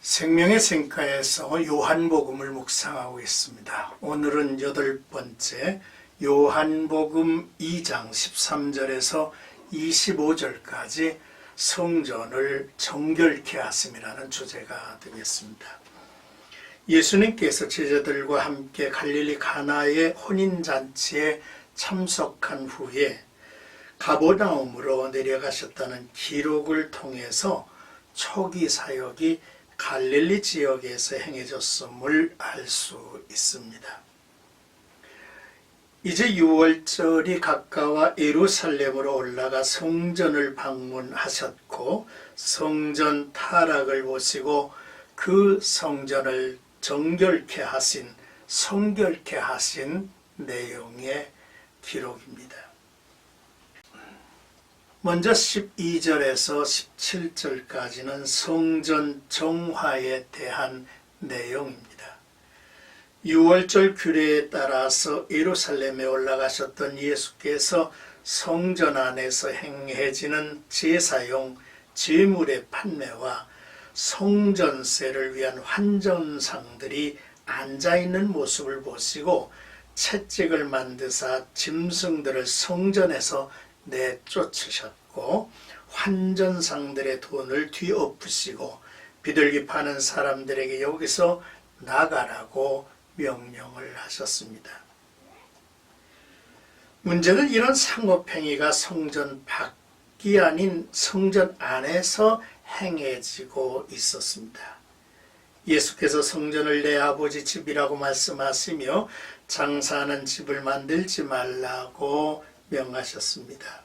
생명의 샘가에서 요한복음을 묵상하고 있습니다. 오늘은 8번째 요한복음 2장 13절에서 25절까지 성전을 정결케 하심이라는 주제가 되겠습니다. 예수님께서 제자들과 함께 갈릴리 가나의 혼인잔치에 참석한 후에 가버나움으로 내려가셨다는 기록을 통해서 초기 사역이 갈릴리 지역에서 행해졌음을 알 수 있습니다. 이제 6월절이 가까워 예루살렘으로 올라가 성전을 방문하셨고 성전 타락을 보시고 그 성전을 정결케 하신, 성결케 하신 내용의 기록입니다. 먼저 12절에서 17절까지는 성전 정화에 대한 내용입니다. 6월절 규례에 따라서 예루살렘에 올라가셨던 예수께서 성전 안에서 행해지는 제사용 제물의 판매와 성전세를 위한 환전상들이 앉아있는 모습을 보시고 채찍을 만드사 짐승들을 성전에서 내쫓으셨고 환전상들의 돈을 뒤엎으시고 비둘기 파는 사람들에게 여기서 나가라고 명령을 하셨습니다. 문제는 이런 상업행위가 성전 밖이 아닌 성전 안에서 행해지고 있었습니다. 예수께서 성전을 내 아버지 집이라고 말씀하시며 장사하는 집을 만들지 말라고 명하셨습니다.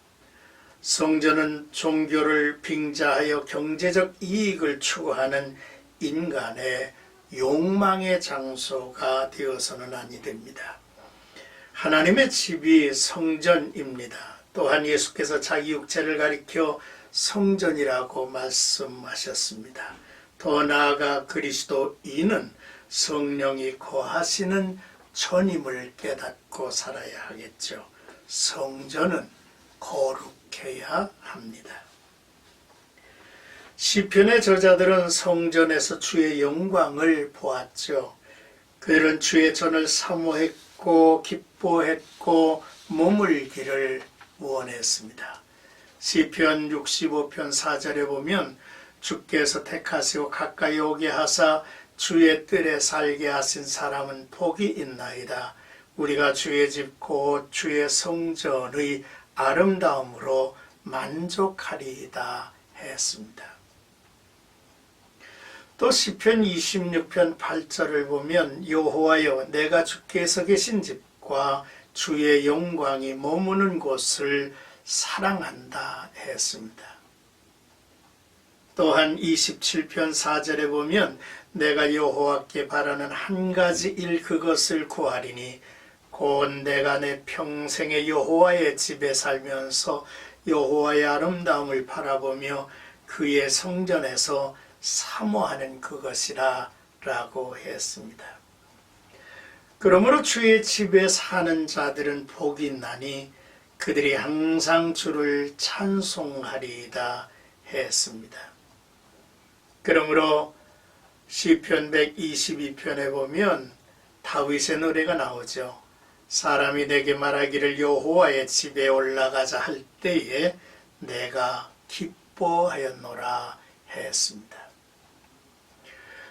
성전은 종교를 빙자하여 경제적 이익을 추구하는 인간의 욕망의 장소가 되어서는 아니 됩니다. 하나님의 집이 성전입니다. 또한 예수께서 자기 육체를 가리켜 성전이라고 말씀하셨습니다. 더 나아가 그리스도인은 성령이 거하시는 전임을 깨닫고 살아야 하겠죠. 성전은 거룩해야 합니다. 시편의 저자들은 성전에서 주의 영광을 보았죠. 그들은 주의 전을 사모했고 기뻐했고 머물기를 원했습니다. 시편 65편 4절에 보면 주께서 택하시고 가까이 오게 하사 주의 뜰에 살게 하신 사람은 복이 있나이다. 우리가 주의 집 곧 주의 성전의 아름다움으로 만족하리이다 했습니다. 또 시편 26편 8절을 보면 여호와여 내가 주께서 계신 집과 주의 영광이 머무는 곳을 사랑한다 했습니다. 또한 27편 4절에 보면 내가 여호와께 바라는 한 가지 일 그것을 구하리니 곧 내가 내 평생에 여호와의 집에 살면서 여호와의 아름다움을 바라보며 그의 성전에서 사모하는 그것이라 라고 했습니다. 그러므로 주의 집에 사는 자들은 복이 있나니 그들이 항상 주를 찬송하리이다 했습니다. 그러므로 시편 122편에 보면 다윗의 노래가 나오죠. 사람이 내게 말하기를 여호와의 집에 올라가자 할 때에 내가 기뻐하였노라 했습니다.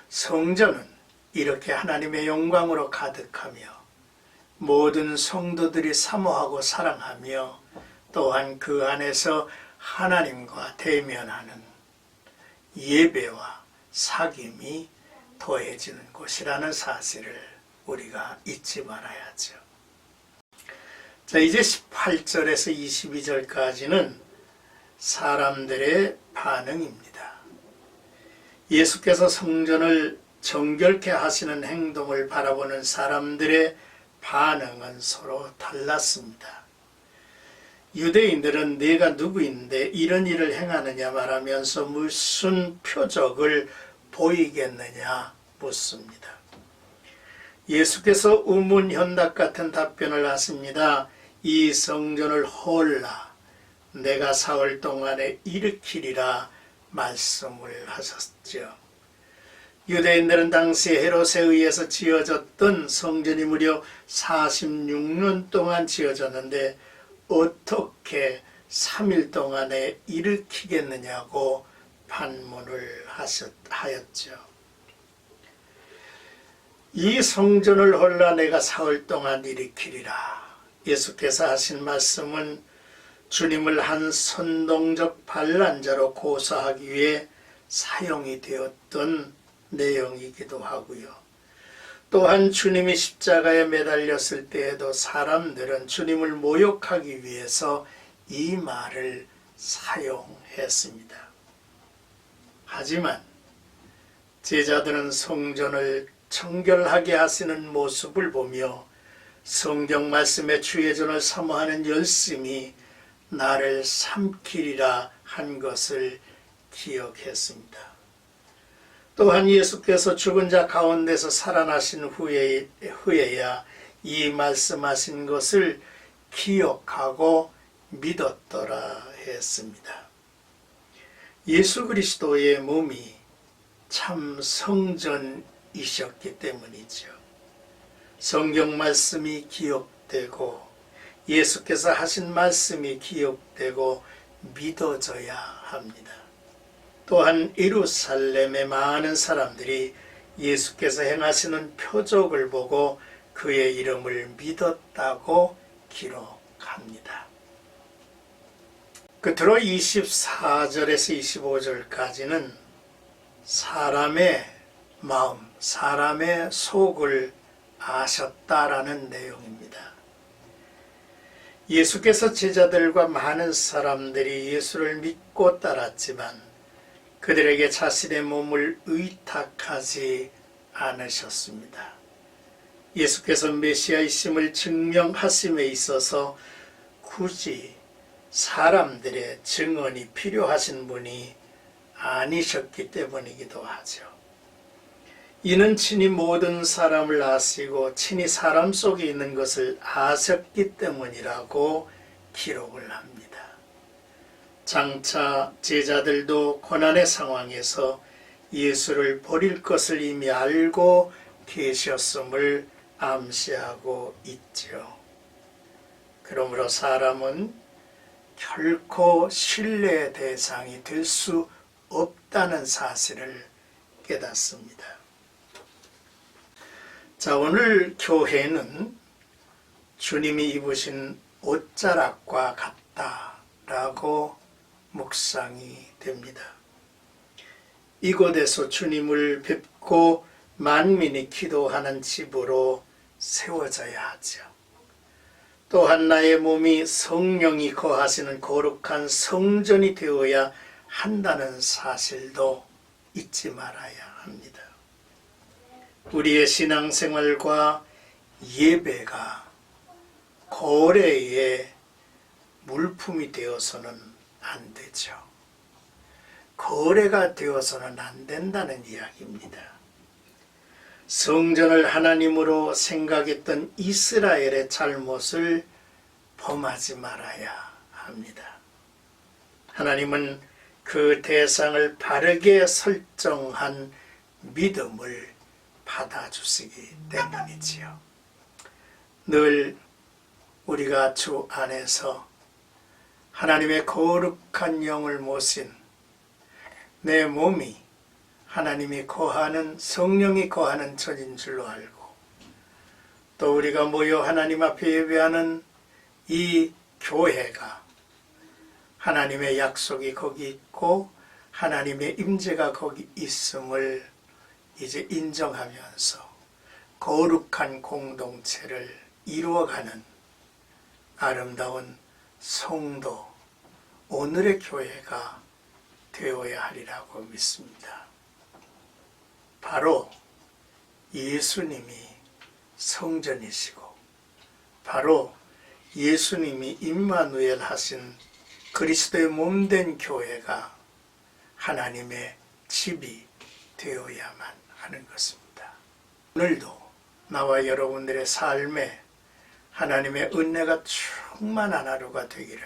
성전은 이렇게 하나님의 영광으로 가득하며 모든 성도들이 사모하고 사랑하며 또한 그 안에서 하나님과 대면하는 예배와 사귐이 더해지는 곳이라는 사실을 우리가 잊지 말아야죠. 자, 이제 18절에서 22절까지는 사람들의 반응입니다. 예수께서 성전을 정결케 하시는 행동을 바라보는 사람들의 반응은 서로 달랐습니다. 유대인들은 내가 누구인데 이런 일을 행하느냐 말하면서 무슨 표적을 보이겠느냐 묻습니다. 예수께서 우문현답 같은 답변을 하십니다. 이 성전을 헐라 내가 사흘 동안에 일으키리라 말씀을 하셨죠. 유대인들은 당시 헤롯에 의해서 지어졌던 성전이 무려 46년 동안 지어졌는데 어떻게 3일 동안에 일으키겠느냐고 반문을 하였죠. 이 성전을 홀라 내가 사흘 동안 일으키리라. 예수께서 하신 말씀은 주님을 한 선동적 반란자로 고소하기 위해 사용이 되었던 내용이기도 하고요. 또한 주님이 십자가에 매달렸을 때에도 사람들은 주님을 모욕하기 위해서 이 말을 사용했습니다. 하지만 제자들은 성전을 청결하게 하시는 모습을 보며 성경 말씀의 주의전을 사모하는 열심이 나를 삼키리라 한 것을 기억했습니다. 또한 예수께서 죽은 자 가운데서 살아나신 후에야 이 말씀하신 것을 기억하고 믿었더라 했습니다. 예수 그리스도의 몸이 참 성전이셨기 때문이죠. 성경 말씀이 기억되고 예수께서 하신 말씀이 기억되고 믿어져야 합니다. 또한 예루살렘의 많은 사람들이 예수께서 행하시는 표적을 보고 그의 이름을 믿었다고 기록합니다. 끝으로 24절에서 25절까지는 사람의 마음, 사람의 속을 아셨다라는 내용입니다. 예수께서 제자들과 많은 사람들이 예수를 믿고 따랐지만 그들에게 자신의 몸을 의탁하지 않으셨습니다. 예수께서 메시아이심을 증명하심에 있어서 굳이 사람들의 증언이 필요하신 분이 아니셨기 때문이기도 하죠. 이는 친히 모든 사람을 아시고 친히 사람 속에 있는 것을 아셨기 때문이라고 기록을 합니다. 장차 제자들도 고난의 상황에서 예수를 버릴 것을 이미 알고 계셨음을 암시하고 있죠. 그러므로 사람은 결코 신뢰의 대상이 될 수 없다는 사실을 깨닫습니다. 자, 오늘 교회는 주님이 입으신 옷자락과 같다라고 묵상이 됩니다. 이곳에서 주님을 뵙고 만민이 기도하는 집으로 세워져야 하죠. 또한 나의 몸이 성령이 거하시는 거룩한 성전이 되어야 한다는 사실도 잊지 말아야 합니다. 우리의 신앙생활과 예배가 거래의 물품이 되어서는 안 되죠. 거래가 되어서는 안 된다는 이야기입니다. 성전을 하나님으로 생각했던 이스라엘의 잘못을 범하지 말아야 합니다. 하나님은 그 대상을 바르게 설정한 믿음을 받아주시기 때문이지요. 늘 우리가 주 안에서 하나님의 거룩한 영을 모신 내 몸이 하나님이 거하는 성령이 거하는 전인 줄로 알고 또 우리가 모여 하나님 앞에 예배하는 이 교회가 하나님의 약속이 거기 있고 하나님의 임재가 거기 있음을 이제 인정하면서 거룩한 공동체를 이루어가는 아름다운 성도, 오늘의 교회가 되어야 하리라고 믿습니다. 바로 예수님이 성전이시고 바로 예수님이 임마누엘 하신 그리스도의 몸된 교회가 하나님의 집이 되어야만 하는 것입니다. 오늘도 나와 여러분들의 삶에 하나님의 은혜가 충만한 하루가 되기를